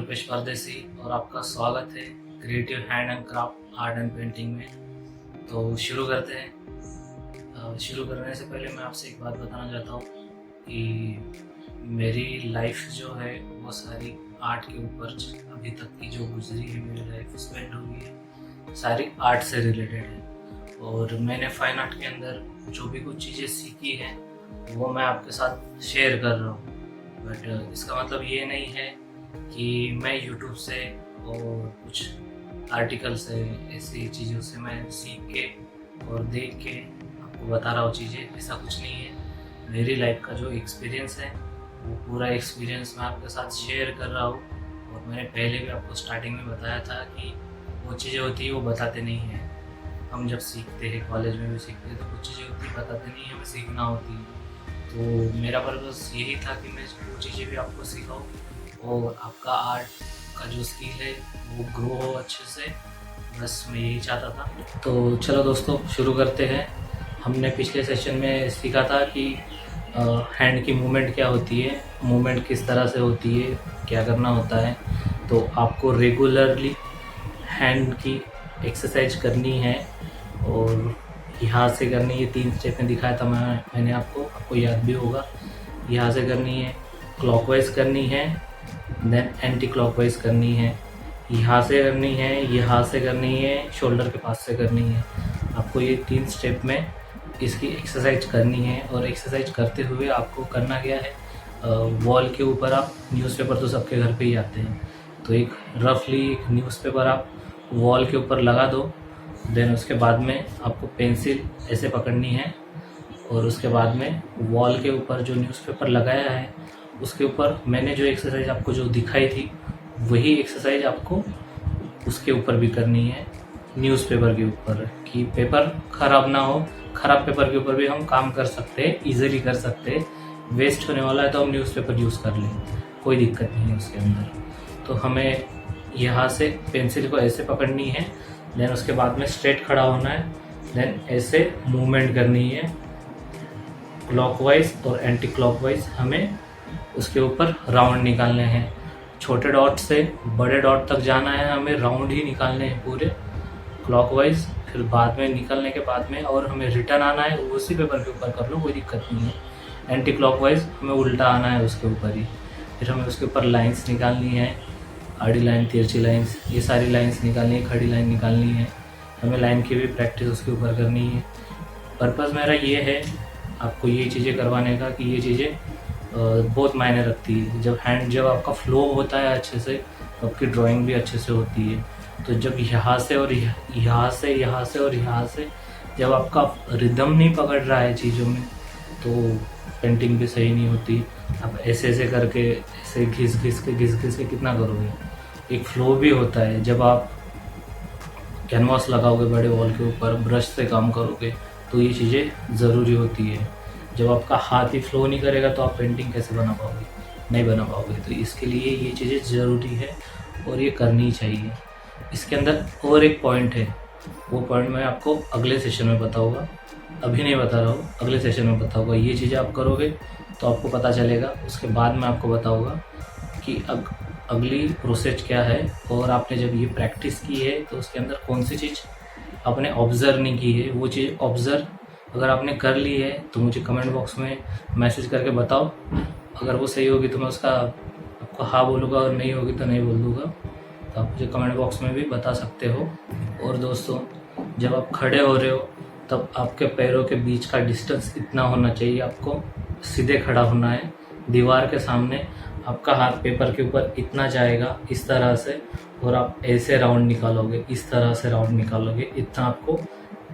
रुपेश परदेसी और आपका स्वागत है creative hand and craft art and painting में। तो शुरू करते हैं। शुरू करने से पहले मैं आपसे एक बात बताना चाहता हूँ कि मेरी लाइफ जो है वो सारी आर्ट के ऊपर अभी तक की जो गुजरी है, मेरी लाइफ स्पेंड हुई है सारी आर्ट से रिलेटेड है। और मैंने फाइन आर्ट के अंदर जो भी कुछ चीज़ें सीखी हैं वो मैं आपके साथ शेयर कर रहा हूँ। बट इसका मतलब ये नहीं है कि मैं YouTube से और कुछ आर्टिकल से ऐसी चीज़ों से मैं सीख के और देख के आपको बता रहा हूँ चीज़ें, ऐसा कुछ नहीं है। मेरी लाइफ का जो एक्सपीरियंस है वो पूरा एक्सपीरियंस मैं आपके साथ शेयर कर रहा हूँ। और मैंने पहले भी आपको स्टार्टिंग में बताया था कि वो चीज़ें होती है वो बताते नहीं हैं। हम जब सीखते हैं, कॉलेज में भी सीखते हैं, तो कुछ चीज़ें होती है बताते नहीं हैं, हमें सीखना होती है। तो मेरा पर्पस यही था कि मैं वो चीज़ें भी आपको सिखाऊँ और आपका आर्ट का जो स्किल है वो ग्रो हो अच्छे से, बस मैं यही चाहता था। तो चलो दोस्तों शुरू करते हैं। हमने पिछले सेशन में सीखा था कि हैंड की मूवमेंट क्या होती है, मूवमेंट किस तरह से होती है, क्या करना होता है। तो आपको रेगुलरली हैंड की एक्सरसाइज करनी है और यहाँ से करनी है। 3 स्टेप में दिखाया था मैंने आपको याद भी होगा। यहाँ से करनी है, क्लॉकवाइज करनी है, देन एंटी क्लॉकवाइज करनी है, यहाँ से करनी है, यहाँ से करनी है, शोल्डर के पास से करनी है। आपको ये 3 स्टेप में इसकी एक्सरसाइज करनी है। और एक्सरसाइज करते हुए आपको करना क्या है, वॉल के ऊपर आप न्यूज़पेपर तो सबके घर पे ही आते हैं, तो एक रफली एक न्यूज़पेपर आप वॉल के ऊपर लगा दो। देन उसके बाद में आपको पेंसिल ऐसे पकड़नी है और उसके बाद में वॉल के ऊपर जो न्यूज़पेपर लगाया है उसके ऊपर मैंने जो एक्सरसाइज आपको जो दिखाई थी वही एक्सरसाइज आपको उसके ऊपर भी करनी है, न्यूज़पेपर के ऊपर, कि पेपर ख़राब ना हो। ख़राब पेपर के ऊपर भी हम काम कर सकते हैं, ईजिली कर सकते हैं। वेस्ट होने वाला है तो हम न्यूज़पेपर यूज़ कर लें, कोई दिक्कत नहीं है उसके अंदर। तो हमें यहाँ से पेंसिल को ऐसे पकड़नी है, देन उसके बाद में स्ट्रेट खड़ा होना है, देन ऐसे मूवमेंट करनी है क्लॉकवाइज और एंटी क्लॉकवाइज। हमें उसके ऊपर राउंड निकालने हैं, छोटे डॉट से बड़े डॉट तक जाना है, हमें राउंड ही निकालने हैं पूरे क्लॉकवाइज। फिर बाद में निकलने के बाद में और हमें रिटर्न आना है, उसी पेपर के ऊपर कर लो, कोई दिक्कत नहीं है। एंटी क्लॉकवाइज हमें उल्टा आना है उसके ऊपर ही। फिर हमें उसके ऊपर लाइंस निकालनी है, आड़ी लाइन, तिरछी लाइंस, ये सारी लाइंस निकालनी है, खड़ी लाइन निकालनी है। हमें लाइन की भी प्रैक्टिस उसके ऊपर करनी है। पर्पज़ मेरा ये है आपको ये चीज़ें करवाने का कि ये चीज़ें बहुत मायने रखती है। जब आपका फ्लो होता है अच्छे से तो आपकी ड्राइंग भी अच्छे से होती है। तो जब यहाँ से और यहाँ से, यहाँ से और यहाँ से जब आपका रिदम नहीं पकड़ रहा है चीज़ों में तो पेंटिंग भी सही नहीं होती। आप ऐसे ऐसे करके ऐसे घिस घिस के कितना करोगे। एक फ्लो भी होता है। जब आप कैनवास लगाओगे बड़े वॉल के ऊपर, ब्रश से काम करोगे तो ये चीज़ें ज़रूरी होती है। जब आपका हाथ ही फ्लो नहीं करेगा तो आप पेंटिंग कैसे बना पाओगे, नहीं बना पाओगे। तो इसके लिए ये चीज़ें ज़रूरी है और ये करनी चाहिए। इसके अंदर और एक पॉइंट है, वो पॉइंट मैं आपको अगले सेशन में बताऊँगा, अभी नहीं बता रहा हूँ, अगले सेशन में बताऊँगा। ये चीज़ें आप करोगे तो आपको पता चलेगा। उसके बाद मैं आपको बताऊँगा कि अगली प्रोसेस क्या है। और आपने जब ये प्रैक्टिस की है तो उसके अंदर कौन सी चीज़ आपने ऑब्ज़र्व नहीं की है, वो चीज़ ऑब्ज़र्व अगर आपने कर ली है तो मुझे कमेंट बॉक्स में मैसेज करके बताओ। अगर वो सही होगी तो मैं उसका आपको हाँ बोलूँगा, और नहीं होगी तो नहीं बोल दूँगा। तो आप मुझे कमेंट बॉक्स में भी बता सकते हो। और दोस्तों, जब आप खड़े हो रहे हो तब आपके पैरों के बीच का डिस्टेंस इतना होना चाहिए, आपको सीधे खड़ा होना है। दीवार के सामने आपका हाथ पेपर के ऊपर इतना जाएगा, इस तरह से, और आप ऐसे राउंड निकालोगे, इस तरह से राउंड निकालोगे। इतना आपको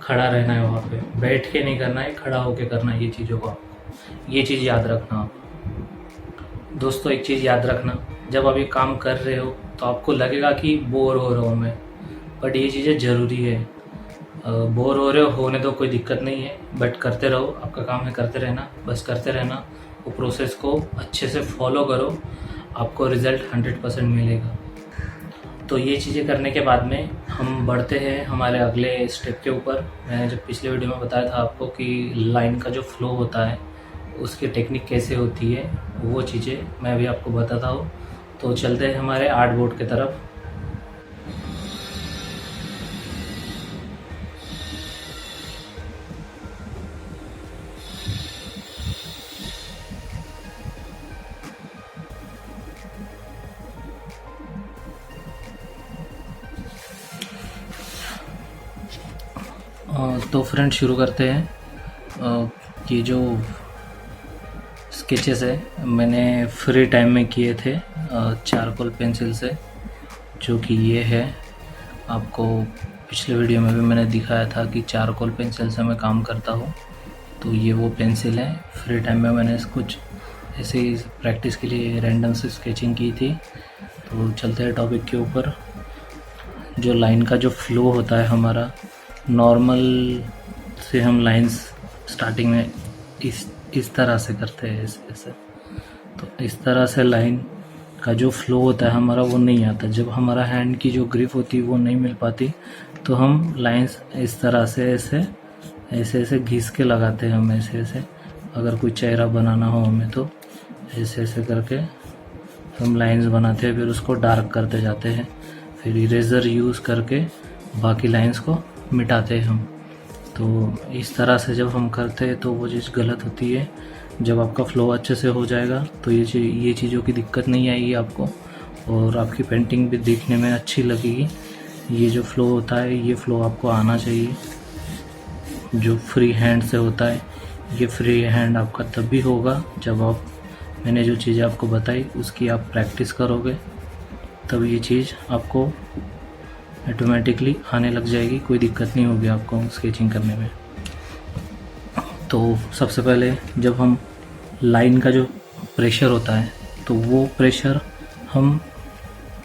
खड़ा रहना है वहाँ पे, बैठ के नहीं करना है, खड़ा होके करना है ये चीज़ों को आपको। ये चीज़ याद रखना आप दोस्तों। एक चीज़ याद रखना, जब आप ये काम कर रहे हो तो आपको लगेगा कि बोर हो रहा हूँ मैं, बट ये चीज़ें ज़रूरी है। बोर हो रहे हो, होने दो, कोई दिक्कत नहीं है, बट करते रहो। आपका काम है करते रहना, बस करते रहना। वो प्रोसेस को अच्छे से फॉलो करो, आपको रिज़ल्ट 100% मिलेगा। तो ये चीज़ें करने के बाद में हम बढ़ते हैं हमारे अगले स्टेप के ऊपर। मैंने जब पिछले वीडियो में बताया था आपको कि लाइन का जो फ्लो होता है उसकी टेक्निक कैसे होती है, वो चीज़ें मैं भी आपको बताता हूँ। तो चलते हैं हमारे आर्ट बोर्ड की तरफ। तो फ्रेंड शुरू करते हैं। ये जो स्केचेस है मैंने फ्री टाइम में किए थे चारकोल पेंसिल से, जो कि ये है। आपको पिछले वीडियो में भी मैंने दिखाया था कि चारकोल पेंसिल से मैं काम करता हूँ। तो ये वो पेंसिल है। फ्री टाइम में मैंने कुछ ऐसे ही प्रैक्टिस के लिए रैंडम से स्केचिंग की थी। तो चलते हैं टॉपिक के ऊपर। जो लाइन का जो फ्लो होता है हमारा, नॉर्मल से हम लाइंस स्टार्टिंग में इस तरह से करते हैं, ऐसे। तो इस तरह से लाइन का जो फ्लो होता है हमारा वो नहीं आता। जब हमारा हैंड की जो ग्रिप होती है वो नहीं मिल पाती, तो हम लाइंस इस तरह से ऐसे घिस के लगाते हैं हम, ऐसे। अगर कोई चेहरा बनाना हो हमें तो ऐसे करके हम लाइंस बनाते हैं, फिर उसको डार्क करते जाते हैं, फिर इरेजर यूज़ करके बाकी लाइंस को मिटाते हैं हम। तो इस तरह से जब हम करते हैं तो वो चीज़ गलत होती है। जब आपका फ्लो अच्छे से हो जाएगा तो ये चीज़ों की दिक्कत नहीं आएगी आपको, और आपकी पेंटिंग भी देखने में अच्छी लगेगी। ये जो फ्लो होता है ये फ्लो आपको आना चाहिए, जो फ्री हैंड से होता है। ये फ्री हैंड आपका तब भी होगा जब आप, मैंने जो चीज़ें आपको बताई उसकी आप प्रैक्टिस करोगे, तब ये चीज़ आपको ऑटोमेटिकली आने लग जाएगी। कोई दिक्कत नहीं होगी आपको स्केचिंग करने में। तो सबसे पहले जब हम लाइन का जो प्रेशर होता है तो वो प्रेशर हम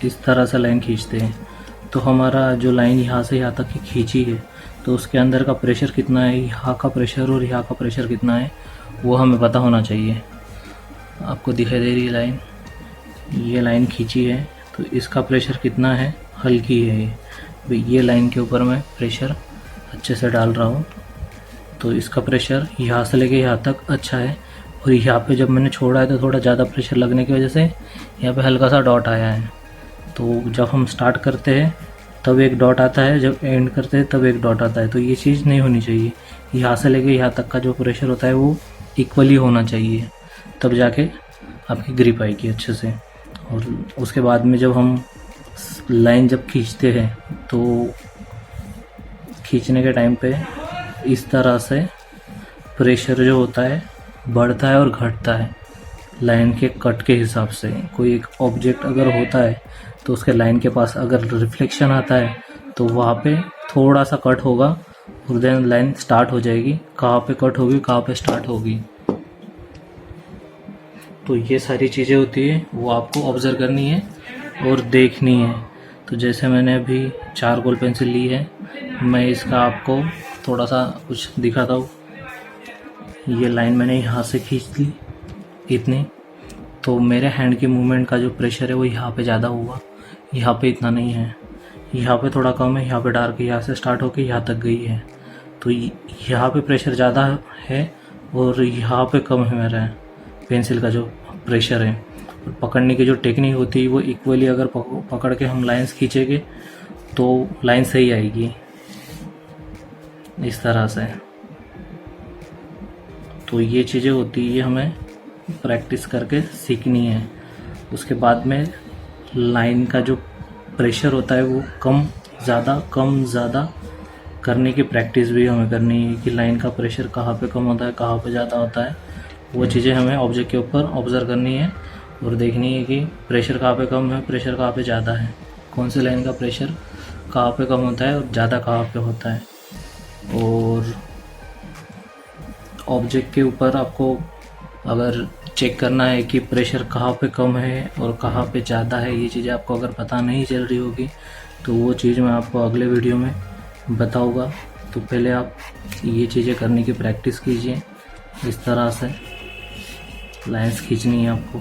इस तरह से लाइन खींचते हैं। तो हमारा जो लाइन यहाँ से यहाँ तक की खींची है तो उसके अंदर का प्रेशर कितना है, यहाँ का प्रेशर और यहाँ का प्रेशर कितना है, वो हमें पता होना चाहिए। आपको दिखाई दे रही है लाइन, ये लाइन खींची है तो इसका प्रेशर कितना है, हल्की है ये लाइन के ऊपर मैं प्रेशर अच्छे से डाल रहा हूँ। तो इसका प्रेशर यहाँ से लेके यहाँ तक अच्छा है, और यहाँ पे जब मैंने छोड़ा है तो थोड़ा ज़्यादा प्रेशर लगने की वजह से यहाँ पे हल्का सा डॉट आया है। तो जब हम स्टार्ट करते हैं तब एक डॉट आता है, जब एंड करते हैं तब एक डॉट आता है। तो ये चीज़ नहीं होनी चाहिए। यहाँ से लेके यहाँ तक का जो प्रेशर होता है वो इक्वली होना चाहिए, तब जाके आपकी ग्रिप आएगी अच्छे से। और उसके बाद में जब हम लाइन जब खींचते हैं तो खींचने के टाइम पे इस तरह से प्रेशर जो होता है बढ़ता है और घटता है लाइन के कट के हिसाब से। कोई एक ऑब्जेक्ट अगर होता है तो उसके लाइन के पास अगर रिफ्लेक्शन आता है तो वहाँ पे थोड़ा सा कट होगा और देन लाइन स्टार्ट हो जाएगी। कहाँ पे कट होगी, कहाँ पे स्टार्ट होगी, तो ये सारी चीज़ें होती है वो आपको ऑब्जर्व करनी है और देखनी है। तो जैसे मैंने अभी चारकोल पेंसिल ली है, मैं इसका आपको थोड़ा सा कुछ दिखाता हूँ। ये लाइन मैंने यहाँ से खींच ली इतनी, तो मेरे हैंड की मूवमेंट का जो प्रेशर है वो यहाँ पे ज़्यादा हुआ, यहाँ पे इतना नहीं है। यहाँ पे थोड़ा कम है, यहाँ पे डार्क है, यहाँ से स्टार्ट होकर यहाँ तक गई है। तो यहाँ पे प्रेशर ज़्यादा है और यहाँ पे कम है मेरा पेंसिल का जो प्रेशर है। और पकड़ने की जो टेक्निक होती है वो इक्वली अगर पकड़ के हम लाइंस खींचेंगे तो लाइन सही आएगी इस तरह से। तो ये चीज़ें होती है, ये हमें प्रैक्टिस करके सीखनी है। उसके बाद में लाइन का जो प्रेशर होता है वो कम ज़्यादा करने की प्रैक्टिस भी हमें करनी है कि लाइन का प्रेशर कहाँ पे कम होता है, कहाँ पे ज़्यादा होता है। वो चीज़ें हमें ऑब्जेक्ट के ऊपर ऑब्जर्व करनी है और देखनी है कि प्रेशर कहाँ पे कम है, प्रेशर कहाँ पे ज़्यादा है, कौन सी लाइन का प्रेशर कहाँ पे कम होता है और ज़्यादा कहाँ पे होता है। और ऑब्जेक्ट के ऊपर आपको अगर चेक करना है कि प्रेशर कहाँ पे कम है और कहाँ पे ज़्यादा है, ये चीज़ें आपको अगर पता नहीं चल रही होगी तो वो चीज़ मैं आपको अगले वीडियो में बताऊँगा। तो पहले आप ये चीज़ें करने की प्रैक्टिस कीजिए। इस तरह से लाइंस खींचनी है आपको।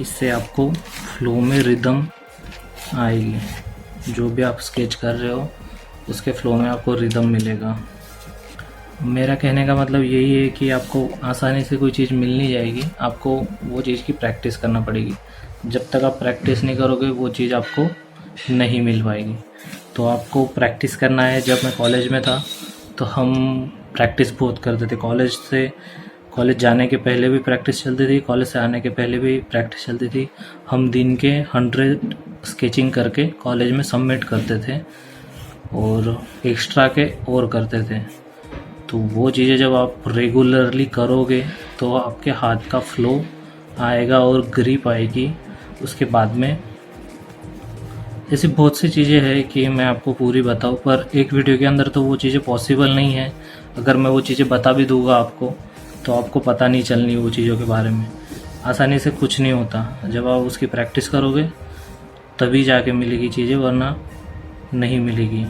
इससे आपको फ्लो में रिदम आएगी। जो भी आप स्केच कर रहे हो उसके फ्लो में आपको रिदम मिलेगा। मेरा कहने का मतलब यही है कि आपको आसानी से कोई चीज़ मिल नहीं जाएगी, आपको वो चीज़ की प्रैक्टिस करना पड़ेगी। जब तक आप प्रैक्टिस नहीं करोगे वो चीज़ आपको नहीं मिल पाएगी। तो आपको प्रैक्टिस करना है। जब मैं कॉलेज में था तो हम प्रैक्टिस बहुत करते थे। कॉलेज जाने के पहले भी प्रैक्टिस चलती थी, कॉलेज से आने के पहले भी प्रैक्टिस चलती थी। हम दिन के 100 स्केचिंग करके कॉलेज में सबमिट करते थे और एक्स्ट्रा के और करते थे। तो वो चीज़ें जब आप रेगुलरली करोगे तो आपके हाथ का फ्लो आएगा और ग्रिप आएगी। उसके बाद में ऐसी बहुत सी चीज़ें हैं कि मैं आपको पूरी बताऊं, पर एक वीडियो के अंदर तो वो चीज़ें पॉसिबल नहीं है। अगर मैं वो चीज़ें बता भी दूंगा आपको तो आपको पता नहीं चलनी वो चीज़ों के बारे में। आसानी से कुछ नहीं होता, जब आप उसकी प्रैक्टिस करोगे तभी जाके मिलेगी चीज़ें, वरना नहीं मिलेगी।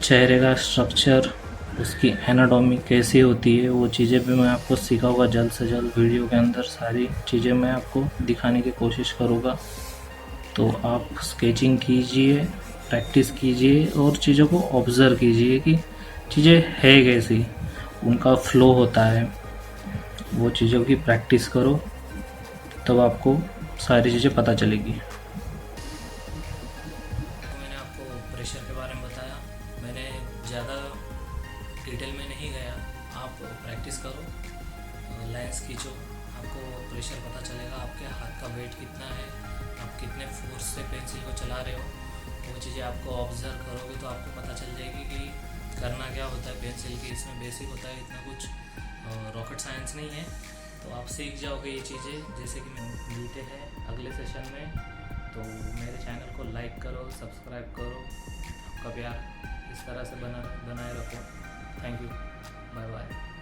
चेहरे का स्ट्रक्चर, उसकी एनाटॉमी कैसी होती है, वो चीज़ें भी मैं आपको सिखाऊंगा जल्द से जल्द। वीडियो के अंदर सारी चीज़ें मैं आपको दिखाने की कोशिश करूँगा। तो आप स्केचिंग कीजिए, प्रैक्टिस कीजिए और चीज़ों को ऑब्ज़र्व कीजिए कि चीज़ें है कैसी, उनका फ्लो होता है। वो चीज़ों की प्रैक्टिस करो तब आपको सारी चीज़ें पता चलेगी। मैंने आपको प्रेशर के बारे में बताया, मैंने ज़्यादा डिटेल में नहीं गया। आप प्रैक्टिस करो, लाइन्स खींचो, आपको प्रेशर पता चलेगा, आपके हाथ का वेट कितना है, आप कितने फोर्स से पेंसिल को चला रहे हो। वो चीज़ें आपको ऑब्जर्व करोगे तो आपको पता चल जाएगी कि करना क्या होता है पेंसिल की। इसमें बेसिक होता है, इतना कुछ रॉकेट साइंस नहीं है। तो आप सीख जाओगे ये चीज़ें। जैसे कि मिलते हैं अगले सेशन में, तो मेरे चैनल को लाइक करो, सब्सक्राइब करो। आपका प्यार इस तरह से बनाए रखो। Thank you, bye bye.